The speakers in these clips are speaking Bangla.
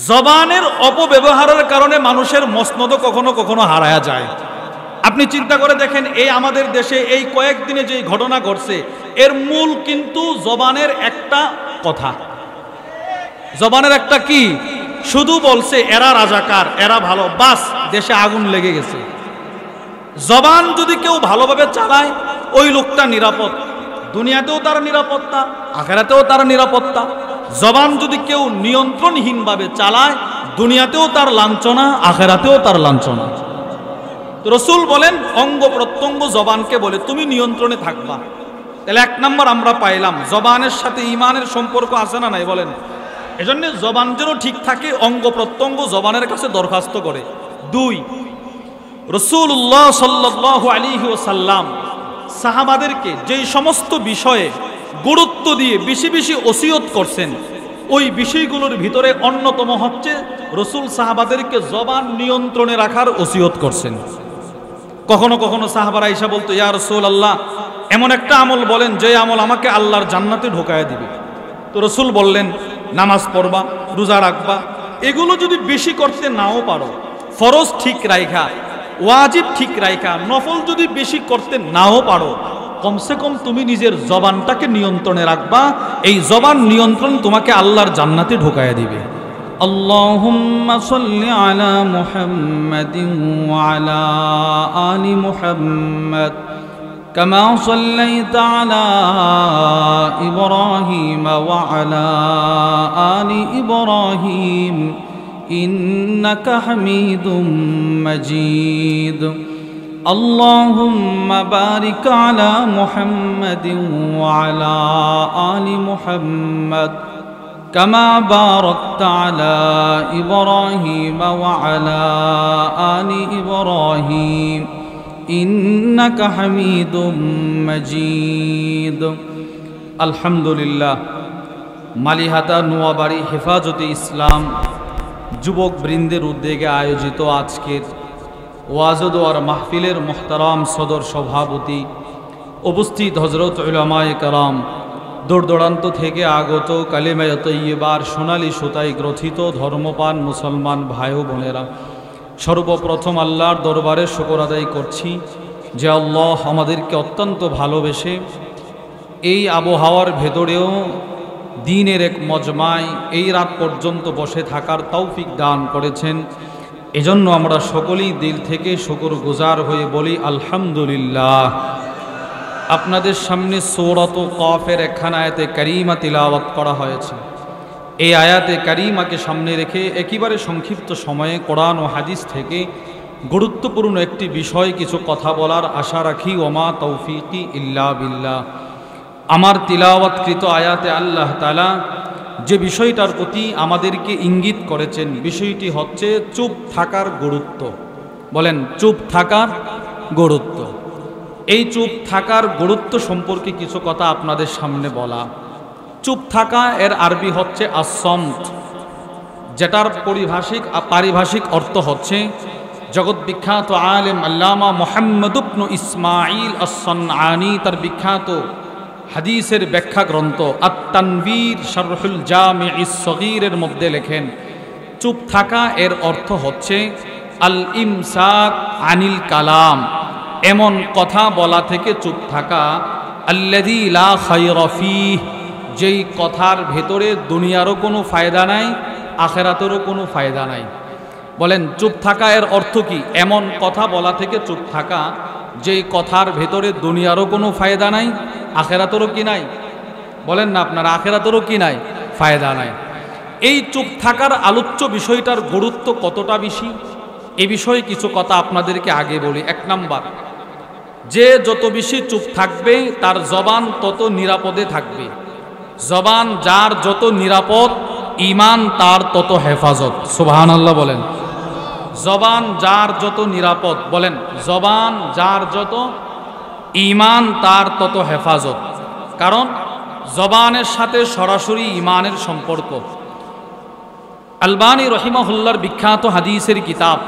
জবানের অপব্যবহারের কারণে মানুষের মসনদ কখনো কখনো হারায়া যায়। আপনি চিন্তা করে দেখেন, এই আমাদের দেশে এই কয়েকদিনে যে ঘটনা ঘটছে, এর মূল কিন্তু জবানের একটা কথা। জবানের একটা কি? শুধু বলছে এরা রাজাকার, এরা ভালো, বাস দেশে আগুন লেগে গেছে। জবান যদি কেউ ভালোভাবে চালায়, ওই লোকটা নিরাপদ, দুনিয়াতেও তার নিরাপত্তা, আখিরাতেও তার নিরাপত্তা। জবান যদি কেউ নিয়ন্ত্রণহীনভাবে চালায়, দুনিয়াতেও তার লাঞ্ছনা, আখিরাতেও তার লাঞ্ছনা। রাসূল বলেন অঙ্গ প্রত্যঙ্গ জবানকে বলে তুমি নিয়ন্ত্রণে থাকবা। তাহলে এক নম্বর আমরা পাইলাম জবানের সাথে ঈমানের সম্পর্ক আছে না নাই বলেন? এজন্য জবান যেন ঠিক থাকে, অঙ্গ প্রত্যঙ্গ জবানের কাছে দরখাস্ত করে। দুই, রাসূলুল্লাহ সাল্লাল্লাহু আলাইহি ওয়াসাল্লাম সাহাবাদেরকে যেই সমস্ত বিষয়ে গুরুত্ব দিয়ে বেশি বেশি ওসিয়ত করছেন, ওই বিষয়গুলোর ভিতরে অন্যতম হচ্ছে রাসূল সাহাবাদেরকে জবান নিয়ন্ত্রণে রাখার ওসিয়ত করছেন। কখনো কখনো সাহাবারা এসে বলতো, ইয়া রাসূলুল্লাহ, এমন একটা আমল বলেন যে আমল আমাকে আল্লাহর জান্নাতে ঢোকায় দিবে। তো রাসূল বললেন, নামাজ পড়বা, রোজা রাখবা। এগুলো যদি বেশি করতে নাও পারো, ফরজ ঠিক রাইখা, ওয়াজিব ঠিক রাইখা, নফল যদি বেশি করতে নাও পারো, কমসে কম তুমি নিজের জবানটাকে নিয়ন্ত্রণে রাখবা। এই জবান নিয়ন্ত্রণ তোমাকে আল্লাহর জান্নাতে ঢোকায় দিবে। আল্লাহুম্মা সাল্লি আলা মুহাম্মাদিন ওয়া আলা আলি মুহাম্মাদ কামা সাল্লাইতা আলা ইব্রাহিম ওয়া আলা আলি ইব্রাহিম ইন্নাকা হামিদুম মাজিদ। اللهم بارك على محمد وعلى آل محمد كما باركت على إبراهيم وعلى آل إبراهيم إنك حميد مجيد। الحمد لله। মালিহাতা নোয়াবাড়ি হেফাজতে ইসলাম যুবক বৃন্দের উদ্যোগে আয়োজিত আজকের ওয়াজ ও দোয়ার মাহফিলের মুহতারাম সদর সভাপতি, উপস্থিত হযরত উলামায়ে কেরাম, দূর দূরান্ত থেকে আগত কালিমায়ে তাইয়্যিবার সোনালী সুতায় গ্রথিত ধর্মপান মুসলমান ভাই ও বোনেরা, সর্বপ্রথম আল্লাহর দরবারে শুকর আদায় করছি যে আল্লাহ আমাদেরকে অত্যন্ত ভালোবেসে এই আবহাওয়ার ভেতরেও দিনের এক মজমায় এই রাত পর্যন্ত বসে থাকার তৌফিক দান করেছেন। এজন্য আমরা সকলেই দিল থেকে শুকরগুজার হয়ে বলি আলহামদুলিল্লাহ। আপনাদের সামনে সূরাত কাফের একখানা আয়াতে কারিমা তিলাওয়াত করা হয়েছে। এই আয়াতে কারিমাকে সামনে রেখে একেবারে সংক্ষিপ্ত সময়ে কোরআন ও হাদিস থেকে গুরুত্বপূর্ণ একটি বিষয় কিছু কথা বলার আশা রাখি। ওমা তৌফিকি ইল্লা বিল্লাহ। আমার তিলাওয়াতকৃত আয়াতে আল্লাহ তাআলা যে বিষয়টার প্রতি আমাদেরকে ইঙ্গিত করেছেন, বিষয়টি হচ্ছে চুপ থাকার গুরুত্ব। বলেন, চুপ থাকার গুরুত্ব। এই চুপ থাকার গুরুত্ব সম্পর্কে কিছু কথা আপনাদের সামনে বলা। চুপ থাকা এর আরবি হচ্ছে আসসামত, যেটার পারিভাষিক অর্থ হচ্ছে জগৎ বিখ্যাত আলেম আল্লামা মুহাম্মদ ইবনে ইসমাঈল আস-সানআনী তার বিখ্যাত হাদিসের ব্যাখ্যা গ্রন্থ আত-তানবীর শারহুল জামি'is সগীরের মধ্যে লেখেন, চুপ থাকা এর অর্থ হচ্ছে আল ইমসাক আনিল কালাম, এমন কথা বলা থেকে চুপ থাকা, আল্লাযী লা খায়রা ফীহ, যেই কথার ভেতরে দুনিয়ারও কোনো ফায়দা নাই, আখিরাতেরও কোনো ফায়দা নাই। বলেন, চুপ থাকা এর অর্থ কি? এমন কথা বলা থেকে চুপ থাকা যেই কথার ভেতরে দুনিয়ারও কোনো ফায়দা নাই, আখিরাতেরও কি নাই? বলেন না আপনারা, আখিরাতেরও কি নাই? ফায়দা নাই। এই চুপ থাকার আলোচ্য বিষয়টার গুরুত্ব কতটা বেশি, এ বিষয়ে কিছু কথা আপনাদেরকে আগে বলি। এক নাম্বার, যে যত বেশি চুপ থাকবে তার জবান তত নিরাপদে থাকবে। জবান যার যত নিরাপদ, ঈমান তার তত হেফাজত। সুবহানাল্লাহ বলেন। জবান যার যত নিরাপদ, বলেন, জবান যার যত, ঈমান তার তত হেফাজত। কারণ জবানের সাথে সরাসরি ঈমানের সম্পর্ক। আলবানী রহিমাহুল্লাহর বিখ্যাত হাদিসের কিতাব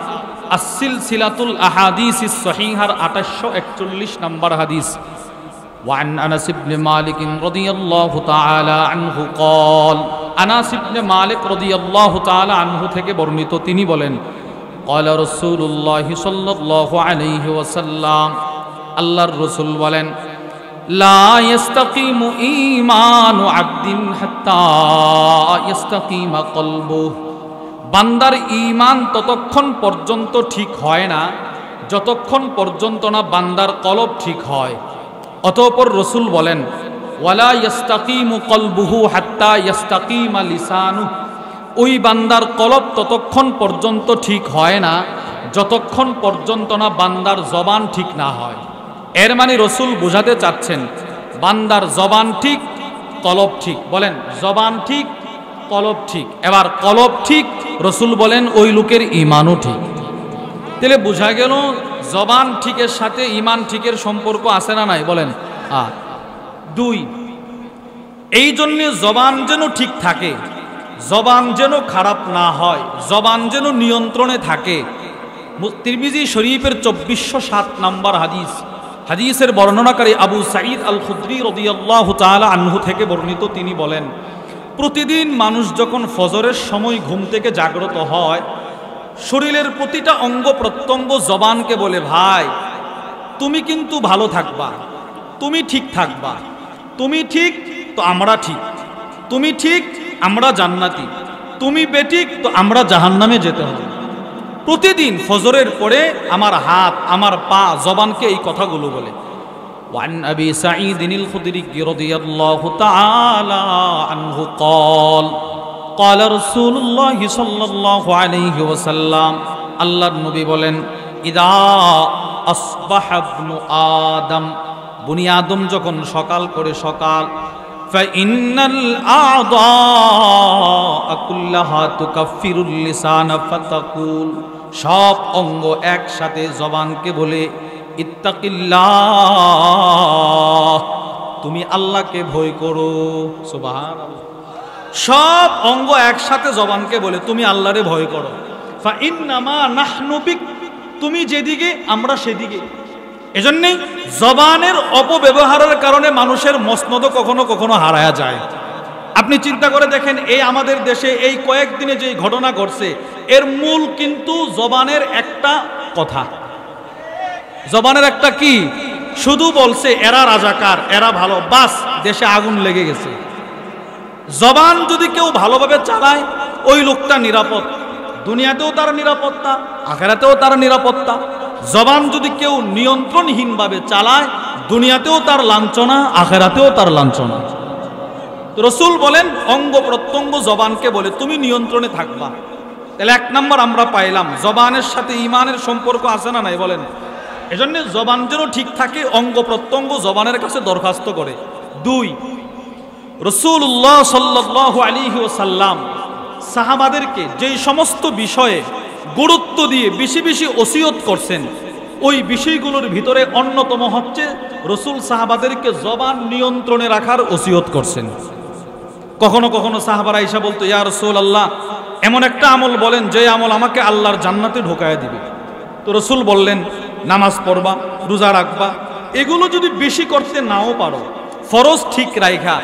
আস-সিলসিলাতুল আহাদিসিস সহিহার 2841 নম্বর হাদিস, وعن أنس بن مالك رضي الله تعالى عنه قال আনাস ইবনে মালিক রাদিয়াল্লাহু তাআলা আনহু থেকে বর্ণিত, তিনি বলেন ক্বালা রাসূলুল্লাহ সাল্লাল্লাহু আলাইহি ওয়াসাল্লাম, আল্লাহর রাসূল বলেন, লা ইস্তাকিমু ঈমানু আবদিন হাত্তা ইস্তাকিমা কলবুহু, বান্দার ঈমান ততক্ষণ পর্যন্ত ঠিক হয় না যতক্ষণ পর্যন্ত না বান্দার কলব ঠিক হয়। অতঃপর রাসূল বলেন, ওয়ালা ইস্তাকিমু কলবুহু হাত্তা ইস্তাকিমা লিসানুহু, ওই বান্দার কলব ততক্ষণ পর্যন্ত ঠিক হয় না যতক্ষণ পর্যন্ত না বান্দার জবান ঠিক না হয়। এর মানে রাসূল বোঝাতে চাচ্ছেন বান্দার জবান ঠিক কলব ঠিক। বলেন জবান ঠিক কলব ঠিক। এবার কলব ঠিক, রাসূল বলেন ওই লোকের ঈমানও ঠিক। তাহলে বোঝা গেল জবান ঠিকের সাথে ঈমান ঠিকের সম্পর্ক আছে না নাই? বলেন দুই। এই জন্যে জবান যেন ঠিক থাকে, জবান যেন খারাপ না হয়, জবান যেন নিয়ন্ত্রণে থাকে। তিরমিজি শরীফের 2407 নম্বর হাদিস, হাদিসের বর্ণনাকারী আবু সাঈদ আল খুদরি রাদিয়াল্লাহু তাআলা আনহু থেকে বর্ণিত, তিনি বলেন, প্রতিদিন মানুষ যখন ফজরের সময় ঘুম থেকে জাগ্রত হয়, শরীরের প্রতিটা অঙ্গ প্রত্যঙ্গ জবানকে বলে, ভাই তুমি কিন্তু ভালো থাকবা, তুমি ঠিক থাকবা, তুমি ঠিক তো আমরা ঠিক, তুমি ঠিক আমরা জান্নাতি, তুমি বেঠিক তো আমরা জাহান্নামে যেতে হবে। প্রতিদিন ফজরের পরে আমার হাত আমার পা জবানকে এই কথাগুলো বলে। ওয়ান আবি সাঈদ আল-খুদরি রাদিয়াল্লাহু তাআলা আনহু قال قال رسول الله صلى الله عليه وسلم, আল্লাহর নবী বলেন, ইদা আসবাহা ইবনু আদম, বনি আদম যখন সকাল করে সকাল, ফাইন্নাল আ'দা কুল্লাহা তুকাফিরুল লিসান ফাতাকুল, সব অঙ্গ একসাথে জবানকে বলে, ইত্তাকিল্লাহ, তুমি আল্লাহকে ভয় করো। সুবহানাল্লাহ। সব অঙ্গ একসাথে জবানকে বলে তুমি আল্লাহরে ভয় করো। ফাইন্নামা নাহনু বিক, তুমি যেদিকে আমরা সেদিকে। এজন্যই জবানের অপব্যবহারের কারণে মানুষের মসনদ কখনো কখনো হারায়া যায়। আপনি চিন্তা করে দেখেন, এই আমাদের দেশে এই কয়েকদিনে যে ঘটনা ঘটছে, এর মূল কিন্তু জবানের একটা কথা, জবানের একটা কি, শুধু বলছে এরা রাজাকার, এরা ভালো, বাস দেশে আগুন লেগে গেছে। জবান যদি কেউ ভালোভাবে চালায়, ওই লোকটা নিরাপদ, দুনিয়াতেও তার নিরাপত্তা, আখিরাতেও তার নিরাপত্তা। জবান যদি কেউ নিয়ন্ত্রণহীনভাবে চালায়, দুনিয়াতেও তার লাঞ্ছনা, আখিরাতেও তার লাঞ্ছনা। রাসূল বলেন অঙ্গ প্রত্যঙ্গ জবানকে বলে তুমি নিয়ন্ত্রণে থাকবা। তাহলে এক নম্বর আমরা পাইলাম জবানের সাথে ঈমানের সম্পর্ক আছে না নাই? বলেন। এজন্য জবান যেন ঠিক থাকে, অঙ্গ প্রত্যঙ্গ জবানের কাছে দরখাস্ত করে। দুই, রাসূলুল্লাহ সাল্লাল্লাহু আলাইহি ওয়াসাল্লাম সাহাবাদেরকে যেই সমস্ত বিষয়ে গুরুত্ব দিয়ে বেশি বেশি ওসিয়ত করছেন, ওই বিষয়গুলোর ভিতরে অন্যতম হচ্ছে রাসূল সাহাবাদেরকে জবান নিয়ন্ত্রণে রাখার ওসিয়ত করছেন। কখনো কখনো সাহাবারা এসে বলতো, ইয়া রাসূলুল্লাহ, এমন একটা আমল বলেন যে আমল আমাকে আল্লাহর জান্নাতে ঢোকায় দিবে। তো রাসূল বললেন, নামাজ পড়বা, রোজা রাখবা, এগুলো যদি বেশি করতে নাও পারো, ফরজ ঠিক রাইখা,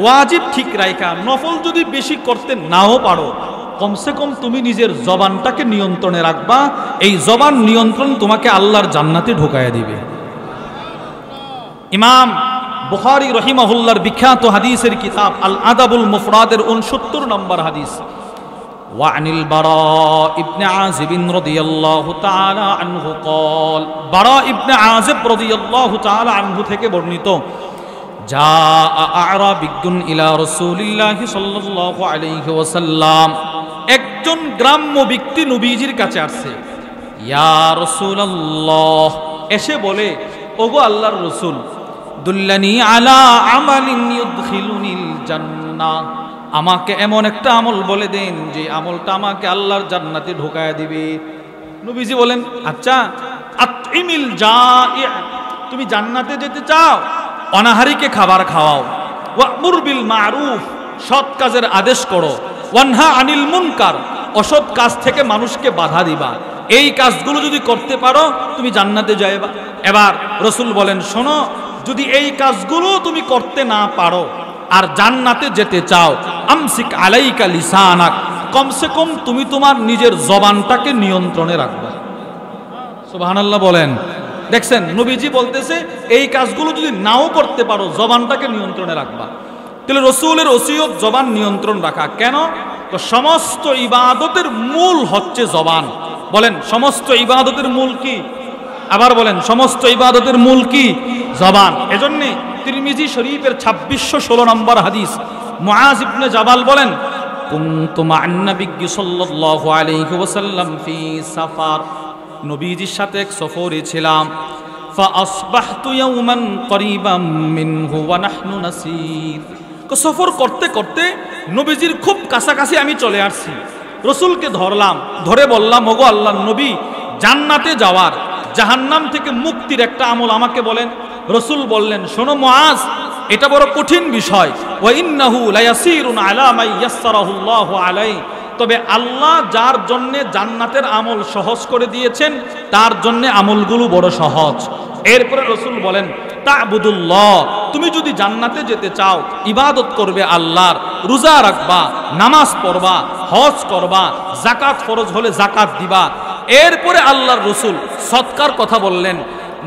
ওয়াজিব ঠিক রাইখা, নফল যদি বেশি করতে নাও পারো, কমসে কম তুমি নিজের জবানটাকে নিয়ন্ত্রণে রাখবা। এই জবান নিয়ন্ত্রণ তোমাকে আল্লাহর জান্নাতে ঢোকায় দিবে। ইমাম বুখারী রাহিমাহুল্লাহর বিখ্যাত হাদিসের কিতাব আল আদাবুল মুফরাদের 69 নম্বর হাদিস, ওয়ানিল বারা ইবনে আজিব রাদিয়াল্লাহু তাআলা আনহু قال, বারা ইবনে আজিব রাদিয়াল্লাহু তাআলা আনহু থেকে বর্ণিত, জাআ আ'রাবিয়্যুন ইলা রাসূলিল্লাহি সাল্লাল্লাহু আলাইহি ওয়াসাল্লাম, একজন গ্রাম্য ব্যক্তি নবীজির কাছে আসছে। ইয়া রাসূলুল্লাহ, এসে বলে, ওগো আল্লাহর রাসূল, দুল্লানি আলা আমালিন ইউদখিলুনিল জান্নাহ, আমাকে এমন একটা আমল বলে দেন যে আমলটা আমাকে আল্লাহর জান্নাতে ঢোকায় দিবে। নবীজি বলেন, আচ্ছা, আতইমিল জা'i, তুমি জান্নাতে যেতে চাও, অনাহারীকে খাবার খাওয়াও, ওয়া'মুর বিল মা'রুফ, সৎ কাজের আদেশ করো, ওয়ানহা আনিল মুনকার, অসৎ কাজ থেকে মানুষকে বাধা দিবা। এই কাজগুলো যদি করতে পারো তুমি জান্নাতে যাইবা। এবার রাসূল বলেন, শোনো, যদি এই কাজগুলো তুমি করতে না পারো আর জান্নাতে যেতে চাও, আমসিক আলাইকা লিসানাক, কমসে কম তুমি তোমার নিজের জবানটাকে নিয়ন্ত্রণে রাখবা। সুবহানাল্লাহ বলেন। দেখছেন নবীজি বলতেছে এই কাজগুলো যদি নাও করতে পারো জবানটাকে নিয়ন্ত্রণে রাখবা। তাহলে রসুলের ওসিয়ত জবান নিয়ন্ত্রণ রাখা। কেন? তো সমস্ত ইবাদতের মূল হচ্ছে জবান। বলেন সমস্ত ইবাদতের মূল কি? আবার বলেন সমস্ত ইবাদতের মূল কি? জবান। এজন্যে তিরমিজি শরীফের 2616 নম্বর হাদিস, মুআজ ইবনে জাবাল বলেন, কুনতু মা'আন নবী সাল্লাল্লাহু আলাইহি ওয়াসাল্লাম ফি সাফার, নবীজির সাথে এক সফরে ছিলাম। ফাআসবাহতু ইয়াওমান করিবাম মিনহু ওয়া নাহনু নাসির, সফর করতে করতে নবীজির খুব কাছাকাছি আমি চলে আসছি। রসুলকে ধরলাম, ধরে বললাম, ওগো আল্লাহর নবী, জান্নাতে যাওয়ার, জাহান্নাম থেকে মুক্তির একটা আমল আমাকে বলেন। রসুল বললেন, শোনো মুআজ, এটা বড় কঠিন বিষয়। ওয়া ইন্নাহু লায়াসিরুন আলা মান ইয়াসসারাহুল্লাহু আলাইহি, তবে আল্লাহ যার জন্য জান্নাতের আমল সহজ করে দিয়েছেন তার জন্য আমলগুলো বড় সহজ। এরপরে রসুল বলেন, তা'বুদুল্লাহ, তুমি যদি জান্নাতে যেতে চাও ইবাদত করবে আল্লাহর, রোজা রাখবা, নামাজ পড়বা, হজ করবা, যাকাত ফরজ হলে যাকাত দিবা। এরপরে আল্লাহর রসুল সদকার কথা বললেন।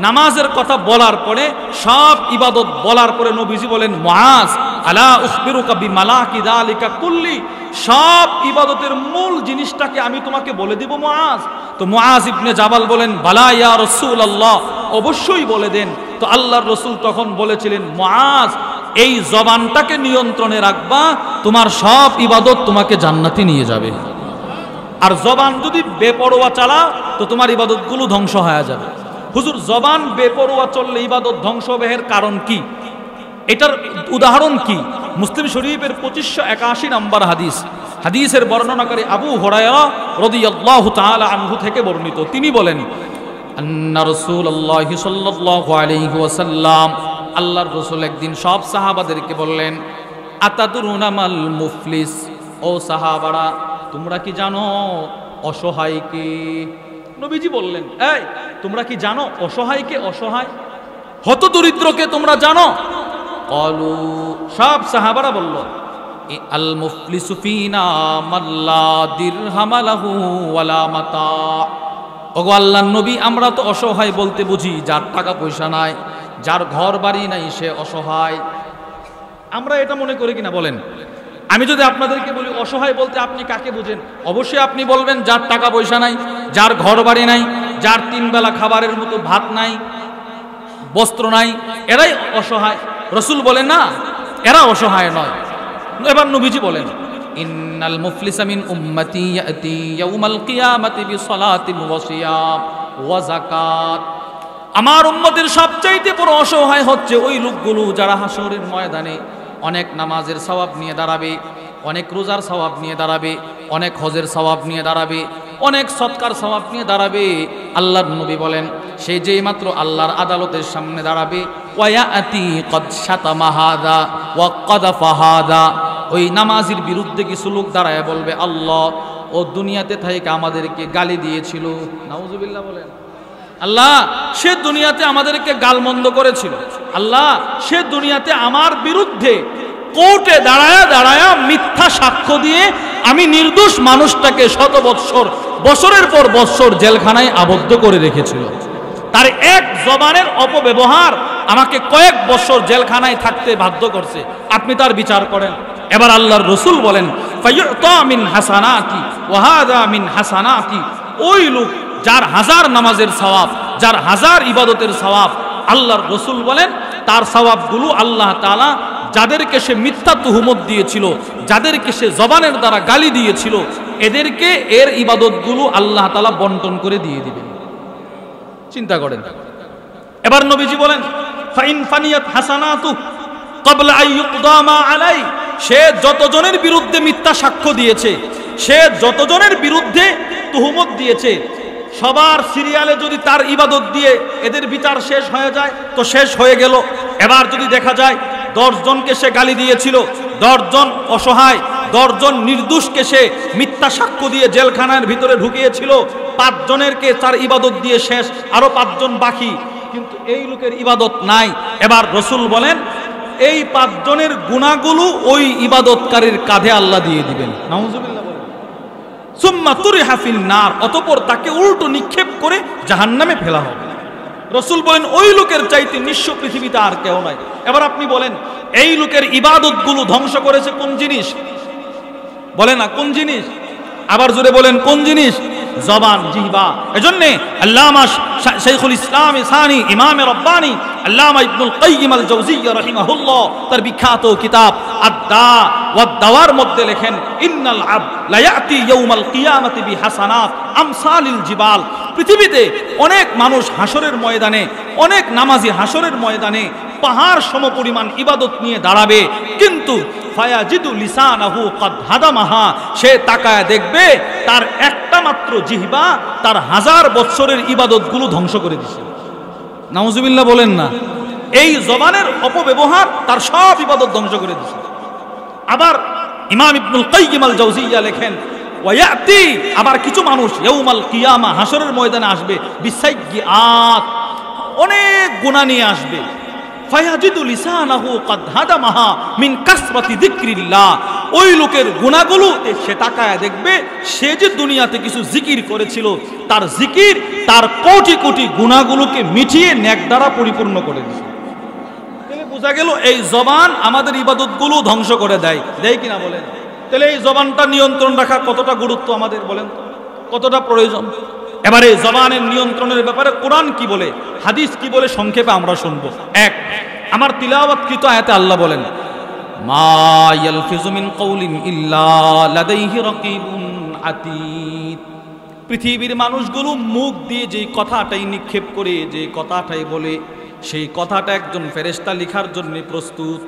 নামাজের কথা বলার পরে, সব ইবাদত বলার পরে নবীজি বলেন, মুআজ, আলা উখবিরুকা বিমালাকি যালিকা কুল্লি, সব ইবাদতের মূল জিনিসটাকে আমি তোমাকে বলে দিব মুআজ। তো মুআজ ইবনে জাবাল বলেন, বালা ইয়া রাসূলুল্লাহ, অবশ্যই বলে দেন। তো আল্লাহর রসুল তখন বলেছিলেন, মুআজ, এই জবানটাকে নিয়ন্ত্রণে রাখবা, তোমার সব ইবাদত তোমাকে জান্নাতে নিয়ে যাবে। আর জবান যদি বেপরোয়া চালাও তো তোমার ইবাদতগুলো ধ্বংস হয়ে যাবে। হুজুর, জবান বেপরোয়া চললে ইবাদত ধ্বংস হবে, এর কারণ কি? এটার উদাহরণ কি? মুসলিম শরীফের 2581 নম্বর হাদিস, হাদিসের বর্ণনাকারী আবু হুরায়রা রাদিয়াল্লাহু তাআলা আনহু থেকে বর্ণিত। তিনি বলেন, আন্না রাসূলুল্লাহ সাল্লাল্লাহু আলাইহি ওয়াসাল্লাম, আল্লাহর রাসূল একদিন সব সাহাবাদেরকে বললেন, আতাদুরুনা মাল মুফলিস, ও সাহাবারা, তোমরা কি জানো অসহায় কে? নবীজি বললেন, এই তোমরা কি জানো অসহায় কে? অসহায় হতদরিদ্রকে তোমরা জানো? ক্বালু, সব সাহাবারা বলল, আল মুফলিসু ফিনা মাল্লা দিরহাম লাহু ওয়ালা মাতা। ওগো আল্লাহর নবী, আমরা তো অসহায় বলতে বুঝি যার টাকা পয়সা নাই, যার ঘর বাড়ি নাই, সে অসহায়। আমরা এটা মনে করি কিনা বলেন? আমি যদি আপনাদেরকে বলি অসহায় বলতে আপনি কাকে বুঝেন? অবশ্যই আপনি বলবেন যার টাকা পয়সা নাই, যার ঘর বাড়ি নাই, যার 3 বেলা খাবারের মতো ভাত নাই, বস্ত্র নাই, এরাই অসহায়। রসুল বলেন না, এরা অসহায় নয়। এবার নবীজি বলেন, ইন্নাল মুফলিসা মিন উম্মতি ইয়াতি ইয়াউমাল কিয়ামাতি বিসসালাতিন ওয়া সিয়াম ওয়া যাকাত, আমার উম্মতের সবচাইতে বড় অসহায় হচ্ছে ওই লোকগুলো যারা হাসরের ময়দানে অনেক নামাজের সওয়াব নিয়ে দাঁড়াবে, অনেক রোজার সওয়াব নিয়ে দাঁড়াবে, অনেক হজের সওয়াব নিয়ে দাঁড়াবে, অনেক সৎকার সওয়াব নিয়ে দাঁড়াবে। আল্লাহর নবী বলেন, সে যেই মাত্র আল্লাহর আদালতের সামনে দাঁড়াবে, ওয়ায়াতি কদ শাতামা হাদা ওয়া কাযাফা হাদা, ওই নামাজির বিরুদ্ধে কিছু লোক দাঁড়ায় বলবে, আল্লাহ, ও দুনিয়াতে থেকে আমাদেরকে গালি দিয়েছিল। নাউজুবিল্লাহ বলেন। আল্লাহ, সে দুনিয়াতে আমাদেরকে গালমন্দ করেছিল। আল্লাহ, সে দুনিয়াতে আমার বিরুদ্ধে কোর্টে দাঁড়ায়া দাঁড়ায়া মিথ্যা সাক্ষ্য দিয়ে আমি নির্দোষ মানুষটাকে শত বছরের পর বছর জেলখানায় আবদ্ধ করে রেখেছিল। তার এক জবানের অপব্যবহার আমাকে কয়েক বছর জেলখানায় থাকতে বাধ্য করছে। আপনি তার বিচার করেন। এবার আল্লাহর রসুল বলেন, ফায়ুতা মিন হাসানাতি ওয়া হাদা মিন হাসানাতি, ওই লোক যার 1000 নামাজের সওয়াব, যার 1000 ইবাদতের সওয়াব, আল্লাহর রসুল বলেন তার সওয়াবগুলো আল্লাহ তাআলা যাদেরকে সে মিথ্যা তুহমত দিয়েছিল, যাদেরকে সে জবানের দ্বারা গালি দিয়েছিল, এদেরকে এর ইবাদতগুলো আল্লাহ তাআলা বন্টন করে দিয়ে দিবেন। চিন্তা করেন। এবার নবীজি বলেন, ফাইন ফানিয়াত হাসানাতু ক্বাবলা আন ইউকদা মা আলাই, সে যতজনের বিরুদ্ধে মিথ্যা সাক্ষ্য দিয়েছে, সে যতজনের বিরুদ্ধে তুহমত দিয়েছে, সবার সিরিয়ালে যদি তার ইবাদত দিয়ে এদের বিচার শেষ হয়ে যায় তো শেষ হয়ে গেল। এবার যদি দেখা যায় 10 জনকে সে গালি দিয়েছিল, 10 জন অসহায়, 10 জন নির্দোষকে সে মিথ্যা সাক্ষ্য দিয়ে জেলখানার ভিতরে ঢুকিয়েছিল, 5 জনেরকে তার ইবাদত দিয়ে শেষ, আরো 5 জন বাকি, কিন্তু এই লোকের ইবাদত নাই। এবার রসুল বলেন, এই 5 জনের গুনাহগুলো ওই ইবাদতকারীর কাঁধে আল্লাহ দিয়ে দিবেন। নাউজুবিল্লাহ বলেন। সুম্মা তুরিহা ফিন নার, অতঃপর তাকে উল্টো নিক্ষেপ করে জাহান্নামে ফেলা হবে। রাসূল বলেন ওই লোকের চাইতে নিঃস্ব পৃথিবীতে আর কেউ নাই। এবার আপনি বলেন এই লোকের ইবাদতগুলো ধ্বংস করেছে কোন জিনিস? বলে না কোন জিনিস? আবার জোরে বলেন কোন জিনিস? জবান, জিহ্বা। এজন্যে আল্লামা শাইখুল ইসলাম সানি ইমামে রব্বানি আল্লামা ইবনুল কাইয়িম আল জাওজিয়্যা রাহিমাহুল্লাহ তার বিখ্যাত কিতাব আদ-দা ওয়াদ দাওয়ার মধ্যে লেখেন ইন্নাল আবদ লা ইয়াতি ইয়াউমাল কিয়ামাতি বিহাসানাত আমসালিল জিবাল। পৃথিবীতে অনেক মানুষ হাসরের ময়দানে, অনেক নামাজি হাসরের ময়দানে পাহাড় সমপরিমাণ ইবাদত নিয়ে দাঁড়াবে, কিন্তু ফায়াজিদু লিসানাহু ক্বাদ হাদামাহা, সে তাকায় দেখবে তার একটা মাত্র জিহ্বা তার 1000 বছরের ইবাদতগুলো ধ্বংস করে দিছে। নাউজুবিল্লাহ বলেন না। এই জবানের অপব্যবহার তার সব ইবাদত ধ্বংস করে দিছে। আবার ইমাম ইবনুল কাইয়িম আল জাওজিয়্যা লেখেন ওয়ায়াতি, আবার কিছু মানুষ ইয়াউমাল কিয়ামা হাসরের ময়দানে আসবে বিসাইয়্যাত, অনেক গুনাহ নিয়ে আসবে। ফায়াজিদু লিসানাহু ক্বাদ হাদামাহা মিন কাসরাতি যিকরিল্লাহ, ওই লোকের গুনাহগুলো সে তাকায় দেখবে সে যে দুনিয়াতে কিছু জিকির করেছিল তার জিকির তার কোটি কোটি গুনাহগুলোকে মিটিয়ে নেক দ্বারা পরিপূর্ণ করে দিয়েছে। তাহলে বোঝা গেল এই জবান আমাদের ইবাদতগুলো ধ্বংস করে দেয়, দেয় কিনা বলেন? তাহলে এই জবানটা নিয়ন্ত্রণ রাখা কতটা গুরুত্ব আমাদের বলেন তো, কতটা প্রয়োজন? এবারে জবানের নিয়ন্ত্রণের ব্যাপারে কোরআন কি বলে, হাদিস কি বলে, সংক্ষেপে আমরা শুনবো। এক, আমার তিলাওয়াতকৃত আয়াতে আল্লাহ বলেন মা ইয়ালফিজু মিন কাউলিন ইল্লা লাদাইহি রাকিবুন আতীদ। পৃথিবীর মানুষগুলো মুখ দিয়ে যে কথাটাই নিক্ষেপ করে, যে কথাটাই বলে, সেই কথাটা একজন ফেরেশতা লেখার জন্য প্রস্তুত।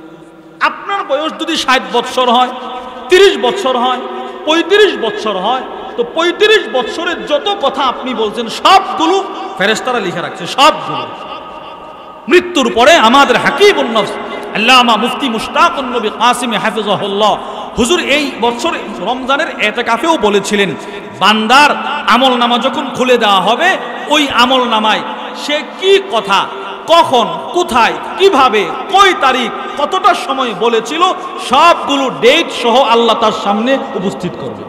আপনার বয়স যদি 60 বছর হয়, 30 বছর হয়, 35 বছর হয়, তো 35 বছরের যত কথা আপনি বলছেন সবগুলো ফেরেশতারা লিখে রাখছে, সবগুলো। মৃত্যুর পরে আমাদের হাকিমুন নফস আল্লামা মুফতি মুশতাকুন নবী কাসিম হাফিজাহুল্লাহ হুজুর এই বছর রমজানের ইতিকাফেও বলেছিলেন, বান্দার আমলনামা যখন খুলে দেওয়া হবে ওই আমলনামায় সে কি কথা, কখন, কোথায়, কিভাবে, কয় তারিখ, কতটা সময় বলেছিল সবগুলো ডেট সহ আল্লাহ তার সামনে উপস্থিত করবে।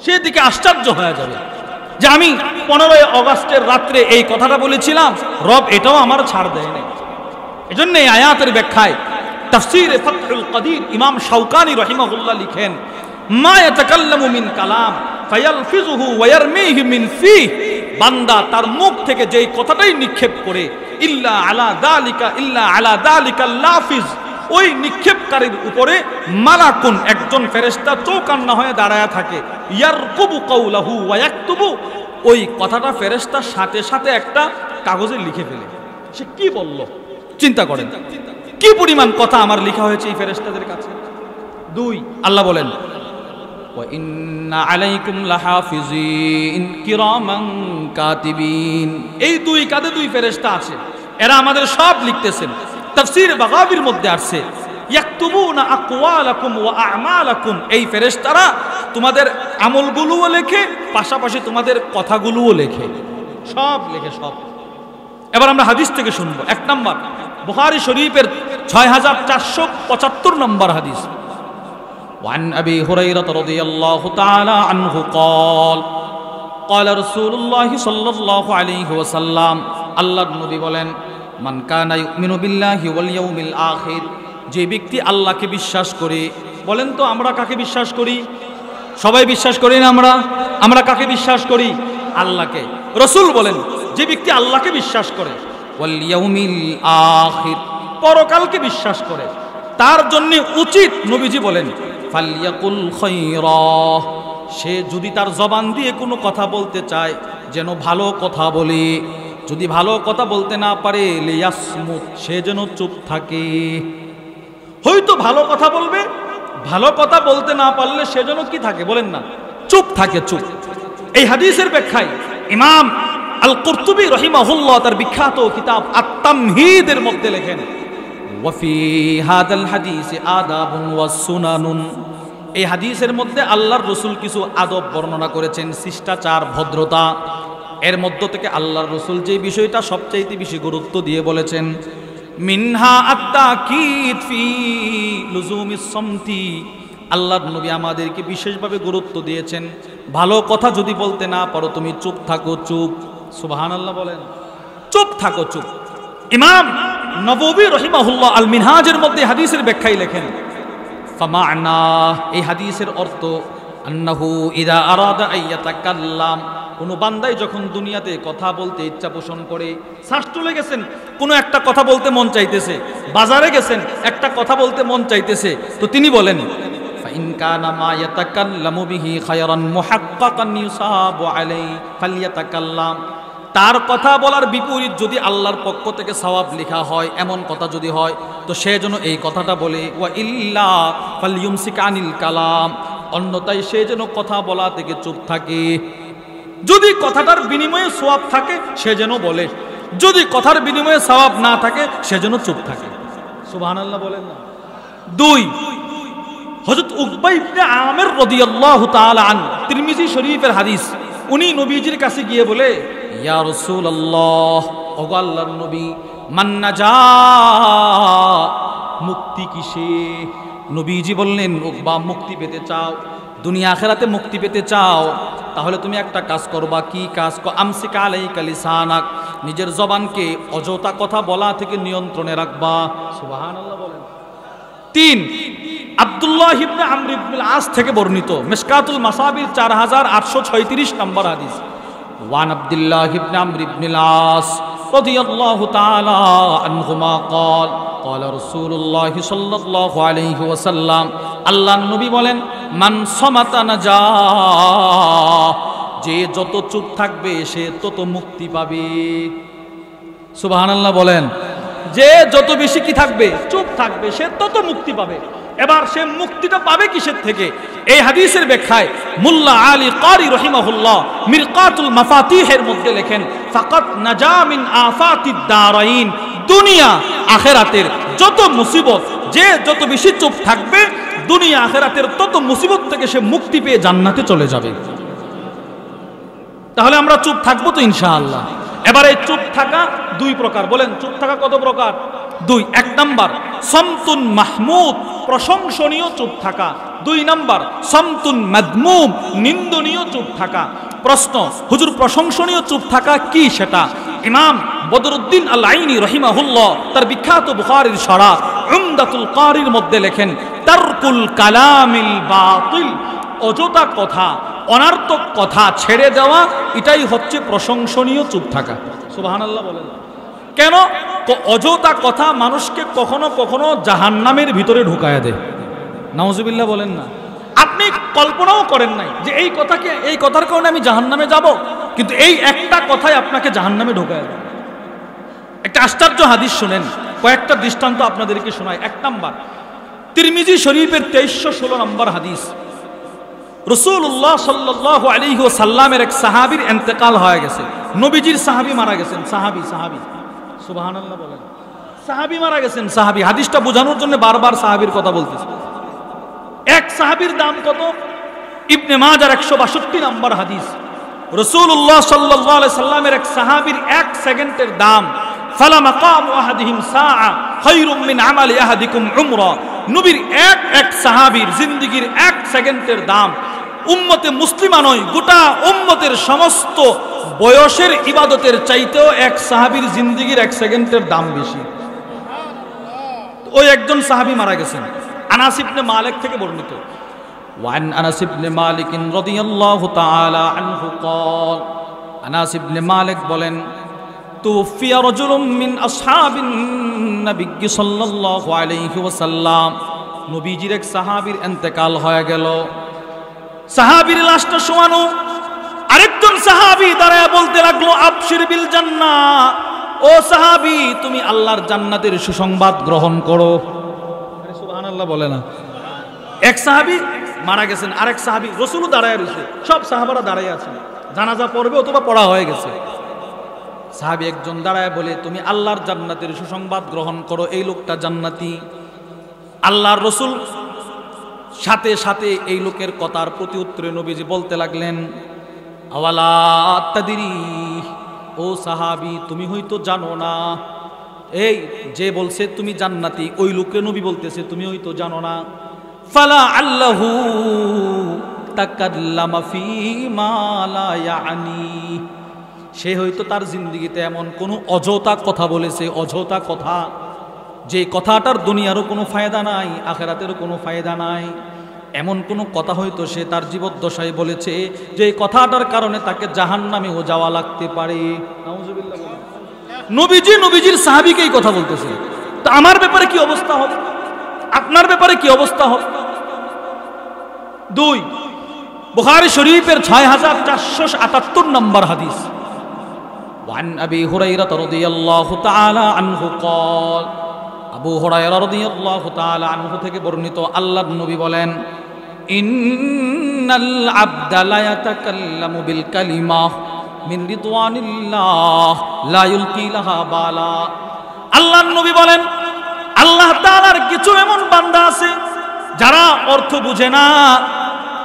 সেদিকে আশ্চর্য হয়ে যাবে যে আমি 15 আগস্টের রাত্রে এই কথাটা বলেছিলাম, রব এটাও আমার ছাড় দেয় নাই। এজন্য এই আয়াতের ব্যাখ্যায় তাফসীরে ফাতহুল কাদির ইমাম শাওকানি রাহিমাহুল্লাহ লিখেন মা ইয়াতাকাল্লামু মিন কালাম ফায়ালফিজুহু ওয়া ইয়ারমিহি মিন ফিহি, বান্দা তার মুখ থেকে যেই কথাটাই নিক্ষেপ করে ইল্লা আলা যালিকাল লাফিজ, ওই নিক্ষেপকারীর উপরে মালাকুন একজন ফেরেশতা চৌকান্না হয়ে দাঁড়ায় থাকে, ইয়ারকুবু কাউলাহু ওয়া ইয়াকতুবু, ওই কথাটা ফেরেশতার সাথে সাথে একটা কাগজে লিখে ফেলে। সে কি বলল চিন্তা করেন, কি পরিমাণ কথা আমার লেখা হয়েছে এই ফেরেশতাদের কাছে। 2, আল্লাহ বলেন ওয়া ইন্না আলাইকুম লাহাফিজিন কিরামান কাতিবিন, এই 2 কাঁধে 2 ফেরেশতা আছে, এরা আমাদের সব লিখতেছেন। তাফসীর বাগাবীর মধ্যে আসছে ইয়াকতুবুনা আকওয়ালাকুম ওয়া আমালাকুম, এই ফেরেশতারা তোমাদের আমলগুলোও লেখে, পাশাপাশি তোমাদের কথাগুলোও লেখে, সব লেখে সব। এবার আমরা হাদিস থেকে শুনবো। 1 নম্বর বুখারী শরীফের 6475 নম্বর হাদিস। وعن أبي هريرة رضي الله تعالى عنه قال قال رسول الله صلى الله عليه وسلم, আল্লাহর নবী বলেন মান কানা ইউমিনু বিল্লাহি ওয়াল ইয়াউমিল আখির, যে ব্যক্তি আল্লাহকে বিশ্বাস করে, বলেন তো আমরা কাকে বিশ্বাস করি? সবাই বিশ্বাস করি না? আমরা কাকে বিশ্বাস করি? আল্লাহকে। রাসূল বলেন যে ব্যক্তি আল্লাহকে বিশ্বাস করে, ওয়াল ইয়াউমিল আখির, পরকালকে বিশ্বাস করে, তার জন্য উচিত নবীজি বলেন ফালিয়াকুল খায়রা, সে যদি তার জবান দিয়ে কোনো কথা বলতে চায় যেন ভালো কথা বলে, যদি ভালো কথা বলতে না পারে লিয়াসমুত, সে যেন চুপ থাকে। হয়তো ভালো কথা বলবে, ভালো কথা বলতে না পারলে সে যেন কি থাকে বলেন না, চুপ থাকে, চুপ। এই হাদিসের ব্যাখ্যায় ইমাম আল কুরতুবী রাহিমাহুল্লাহ তার বিখ্যাত কিতাব আত-তামহীদের মধ্যে লেখেন ওয়া ফি হাদাল হাদিস আদাবুন ওয়াস সুনানুন, এই হাদিসের মধ্যে আল্লাহর রাসূল কিছু আদব বর্ণনা করেছেন, শিষ্টাচার, ভদ্রতা। এর মধ্য থেকে আল্লাহর রাসূল যে বিষয়টা সবচেয়ে বেশি গুরুত্ব দিয়ে বলেছেন মিনহা আত-তাকিদ ফি লুজুমিস সামতি। আল্লাহর নবী আমাদেরকে বিশেষভাবে গুরুত্ব দিয়েছেন, ভালো কথা যদি বলতে না পারো তুমি চুপ থাকো, চুপ। সুবহানাল্লাহ বলেন, চুপ থাকো, চুপ। ইমাম নববী রাহিমাহুল্লাহ আল মিনহাজের মধ্যে হাদিসের ব্যাখ্যায় লেখেন, ফামা'না, এই হাদিসের অর্থ আন্নাহু ইযা আরাদা আইয়াতাকাল্লাম, কোন বান্দাই যখন দুনিয়াতে কথা বলতে ইচ্ছা পোষণ করে, শ্বাস চলে গেছেন, কোনো একটা কথা বলতে মন চাইতেছে, বাজারে গেছেন একটা কথা বলতে মন চাইতেছে, তো তিনি বলেন ফাইন কানা মা ইয়াতাকাল্লামু বিহি খায়রান মুহাক্কাকান ইউসাবু আলাইহি ফালইয়াতাকাল্লাম। তার কথা বলার বিপরীত যদি আল্লাহর পক্ষ থেকে সওয়াব লেখা হয়, এমন কথা যদি হয়, তো সে যেন এই কথাটা বলে। ওয়া ইল্লা ফালইউমসিক আনিল কালাম, অন্যথায় সে যেন কথা বলা থেকে চুপ থাকে। যদি কথাটার বিনিময়ে সওয়াব থাকে সে যেন বলে, যদি কথার বিনিময়ে সওয়াব না থাকে সে যেন চুপ থাকে। সুবহানাল্লাহ বলেন না। 2, হযরত উকবা ইবনে আমির রাদিয়াল্লাহু তাআলা আন, তিরমিজি শরীফের হাদিস, উনি নবীজির কাছে গিয়ে বলে, ইয়া রাসূলুল্লাহ, ওগো আল্লাহর নবী, মান নাজা, মুক্তি কিসে? নবীজি বললেন, উকবা, মুক্তি পেতে চাও, দুনিয়া আখিরাতে মুক্তি পেতে চাও, তাহলে তুমি একটা কাজ করবা। কি কাজ? আমসিক আলাইকা লিসানাক, নিজের জবানকে অযথা কথা বলা থেকে নিয়ন্ত্রণে রাখবা। সুবহানাল্লাহ বলেন। 3, আব্দুল্লাহ ইবনে আমর ইবনুল আস থেকে বর্ণিত, মিশকাতুল মাসাবির 4836 নম্বর হাদিস, ওয়ান আব্দুল্লাহ ইবনে আমর ইবনুল আস রাদিয়াল্লাহু তাআলা আনহুমা قال قال رسول الله صلى الله عليه وسلم, আল্লাহর নবী বলেন, মান সামাতা নাজা, যে যত চুপ থাকবে সে তত মুক্তি পাবে। সুবহানাল্লাহ বলেন। যে যত বেশি কি থাকবে? চুপ থাকবে, সে তত মুক্তি পাবে। এবার সে মুক্তিটা পাবে কিসের থেকে? এই হাদিসের ব্যাখ্যায় মুল্লা আলী কারি রহিমাহুল্লাহ মিরকাতুল মাফাতিহের মধ্যে লেখেন, ফাকাত নাজা মিন আফাতিদ দারাইন, দুনিয়া আখিরাতের যত মুসিবত, যে যত বেশি চুপ থাকবে দুনিয়া আখিরাতের তত মুসিবত থেকে সে মুক্তি পেয়ে জান্নাতে চলে যাবে। তাহলে আমরা চুপ থাকবো তো ইনশাআল্লাহ। এবার এই চুপ থাকা 2 প্রকার। বলেন, চুপ থাকা কত প্রকার? 2। 1 নাম্বার সামতুন মাহমুদ, প্রশংসনীয় চুপ থাকা। 2 নাম্বার সামতুন মাদমুম, নিন্দনীয় চুপ থাকা। প্রশ্ন, হুজুর প্রশংসনীয় চুপ থাকা কি সেটা? ইমাম বদরুদ্দিন আল আইনি রহিমাহুল্লাহ তার বিখ্যাত বুখারীর শরহ উমদাতুল কারির মধ্যে লেখেন, তারকুল কালামিল বাতিল, অযথা কথা, অনার্থক কথা ছেড়ে দেওয়া, এটাই হচ্ছে প্রশংসনীয় চুপ থাকা। সুবহানাল্লাহ বলেন। কেন? অযথা কথা মানুষকে কখনো কখনো জাহান্নামের ভিতরে ঢুকায়া দেয়। নাউজুবিল্লাহ বলেন না। আপনি কল্পনাও করেন নাই যে এই কথার কারণে আমি জাহান্নামে যাব, কিন্তু এই একটা কথাই আপনাকে জাহান্নামে ঢুকায়া দেয়। একটা আশ্চর্য হাদিস শুনেন, কয়েকটা দৃষ্টান্ত আপনাদেরকে শোনায়। 1 নাম্বার তিরমিজি শরীফের 2316 নম্বর হাদিস, রাসূলুল্লাহ সাল্লাল্লাহু আলাইহি ওয়াসাল্লামের এক সাহাবীর ইন্তেকাল হয়ে গেছে। নবীজির সাহাবী মারা গেছেন। সাহাবী সুবহানাল্লাহ বলেন। সাহাবী মারা গেছেন। সাহাবী, হাদিসটা বোঝানোর জন্য বারবার সাহাবীর কথা বলতেছে। এক সাহাবীর দাম কত? ইবনে মাজার 162 নম্বর হাদিস, রাসূলুল্লাহ সাল্লাল্লাহু আলাইহি সাল্লামের এক সাহাবীর 1 সেকেন্ডের দাম, ফালা মাকামু আহাদিহিম সাআ খায়রুম মিন আমালি আহাদিকুম উমরা। নবীর এক সাহাবীর জিন্দেগীর 1 সেকেন্ডের দাম উম্মতে মুসলিমা নয়, গোটা উম্মতের সমস্ত বয়সের ইবাদতের চাইতেও এক সাহাবীর জিন্দেগীর 1 সেকেন্ডের দাম বেশি। ওই একজন সাহাবী মারা গেছেন। আনাস ইবনে মালিক থেকে বর্ণিত, ওয়ান আনাস ইবনে মালিক রাদিয়াল্লাহু তাআলা আনহু قال, আনাস ইবনে মালিক বলেন, তুফিয়া রাজুলুম মিন আসহাবিন নবী সাল্লাল্লাহু আলাইহি ওয়াসাল্লাম, নবীজির এক সাহাবীর ইন্তেকাল হয়ে গেল। সাহাবীর লাশটা শোয়ানো, আরেকজন সাহাবী দাঁড়ায় বলতে লাগলো, আবশির বিল জান্নাহ, ও সাহাবী তুমি আল্লাহর জান্নাতের সুসংবাদ গ্রহণ করো। আরে সুবহানাল্লাহ বলে না। এক সাহাবী মারা গেছেন, আরেক সাহাবী, রাসূলও দাঁড়ায় রয়েছে, সব সাহাবারা দাঁড়ায় আছেন, জানাজা পড়বে অথবা পড়া হয়ে গেছে। সাহাবী একজন দাঁড়ায় বলে, তুমি আল্লাহর জান্নাতের সুসংবাদ গ্রহণ করো, এই লোকটা জান্নাতি। আল্লাহর রাসূল সাথে সাথে এই লোকের কথার প্রতি উত্তরে নবীজি বলতে লাগলেন, আওয়ালা তাদরি, ও সাহাবী তুমি হয়তো জানো না, এই যে বলছে তুমি জান্নাতি, ওই লোককে নবী বলতেছে তুমি ওই তো জানো না। ফালা আল্লাহু তাকাল্লামা ফি মা লা ইয়ানি, সে হয়তো তার জিন্দেগিতে এমন কোনো অযথা কথা বলেছে, অযথা কথা, যে কথাটার দুনিয়ারও কোনো ফায়দা নাই, আখিরাতেরও কোনো ফায়দা নাই। এমন কোনো কথা হয়তো সে তার জীবদ্দশায় বলেছে যে কথাটার কারণে তাকে জাহান্নামেও যাওয়া লাগতে পারে। নাউজুবিল্লাহ। নবীজি নবীজির সাহাবীকেই কথা বলতেছে, তো আমার ব্যাপারে কি অবস্থা হবে, আপনার ব্যাপারে কি অবস্থা হবে? 2 বুখারী শরীফের 6478 নম্বর হাদিস। ওয়ান আবি হুরায়রা রাদিয়াল্লাহু তাআলা আনহু قال, আবু হুরায়রা রাদিয়াল্লাহু তাআলা আনহু থেকে বর্ণিত, আল্লাহর নবী বলেন, ইন্নাল আবদা লা ইয়াতাকাল্লামু বিল কালিমাহ মিন রিদওয়ানিল্লাহ লা ইউলকি লাহা বালা। আল্লাহর নবী বলেন, আল্লাহ তাআলার কিছু এমন বান্দা আছে যারা অর্থ বুঝে না,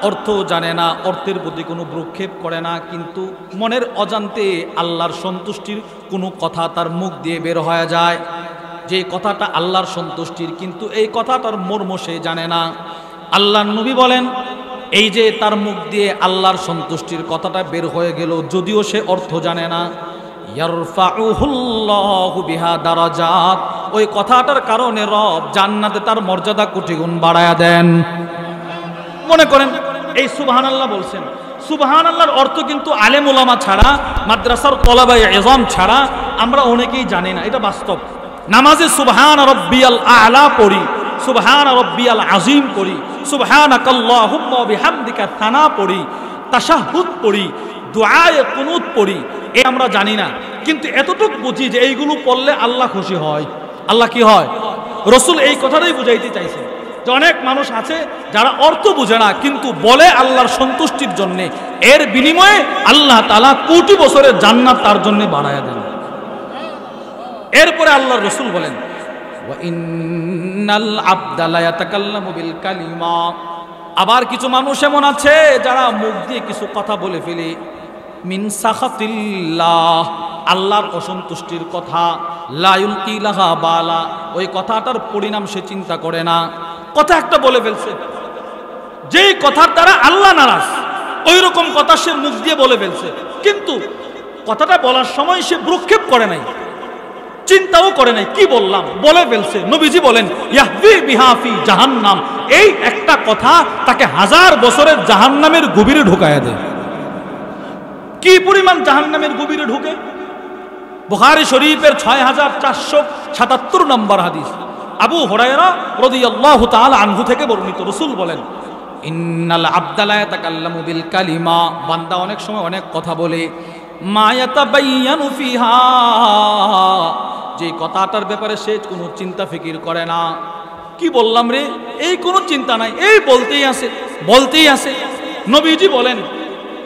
অর্থ জানে না, অর্থের প্রতি কোনো ভ্রুক্ষেপ করে না, কিন্তু মনের অজান্তে আল্লাহর সন্তুষ্টির কোনো কথা তার মুখ দিয়ে বের হয়ে যায়, যে কথাটা আল্লাহর সন্তুষ্টির, কিন্তু এই কথাটার মর্ম সে জানে না। আল্লাহর নবী বলেন, এই যে তার মুখ দিয়ে আল্লাহর সন্তুষ্টির কথাটা বের হয়ে গেল, যদিও সে অর্থ জানে না, ইয়ারফাউহুল্লাহু বিহা দারাজাত, ওই কথাটার কারণে রব জান্নাতে তার মর্যাদা কোটি গুণ বাড়ায়া দেন। মনে করেন এই সুবহানাল্লাহ বলছেন, সুবহানাল্লাহর অর্থ কিন্তু আলেম ওলামা ছাড়া, মাদ্রাসার তলাবায়ে ইলম ছাড়া আমরা অনেকেই জানি না, এটা বাস্তব। নামাজে সুবহান রাব্বিয়াল আ'লা পড়ি, সুবহান রাব্বিয়াল আযীম পড়ি, সুবহানাকাল্লাহুম্মা ওয়া বিহামদিকা থানা পড়ি, তাশাহুদ পড়ি, দুআয়ে কুনুত পড়ি, এই আমরা জানি না, কিন্তু এতটুকু বুঝি যে এইগুলো পড়লে আল্লাহ খুশি হয়। আল্লাহ কি হয়? রাসূল এই কথাটাই বুঝাইতে চাইছেন যে অনেক মানুষ আছে যারা অর্থ বুঝে না, কিন্তু বলে আল্লাহর সন্তুষ্টির জন্য, এর বিনিময়ে আল্লাহ তাআলা কোটি বছরের জান্নাত তার জন্য বাড়ায়া দেন। এরপরে আল্লাহর রাসূল বলেন, ওয়া ইন্নাল আবদা লা ইয়াতাকাল্লামু বিল কালিমা, আবার কিছু মানুষ এমন আছে যারা মুখ দিয়ে কিছু কথা বলে ফেলে, মিন সাখাতিল্লাহ, আল্লাহর অসন্তুষ্টির কথা, লা ইউলকি লাহা বালা, ওই কথাটার পরিণাম সে চিন্তা করে না। কথা একটা বলে ফেলছে, যেই কথার দ্বারা আল্লাহ নারাজ, ওই রকম কথা সে মুখ দিয়ে বলে ফেলছে, কিন্তু কথাটা বলার সময় সে ভ্রুক্ষেপ করে নাই, চিন্তাও করে নাই, কি বললাম, বলে ফেলছে। নবীজি বলেন, ইয়াহবি বিহা ফি জাহান্নাম, এই একটা কথা তাকে 1000 বছরের জাহান্নামের গভীরে ঢুকায়া দেয়। কি পরিমাণ জাহান্নামের গভীরে ঢুকে? বুখারী শরীফের 6477 নম্বর হাদিস, আবু হুরায়রা রাদিয়াল্লাহু তাআলা আনহু থেকে বর্ণিত, রাসূল বলেন, ইন্নাল আবদা লা ইয়াতাকাল্লামু বিল কালিমা, বান্দা অনেক সময় অনেক কথা বলে, মা ইয়াতাবায়্যানু ফিহা, যে কথাটার ব্যাপারে সে কোনো চিন্তা ফিকির করে না। কি বললাম রে, এই কোনো চিন্তা নাই, এই বলতেই আছে বলতেই আছে। নবীজি বলেন,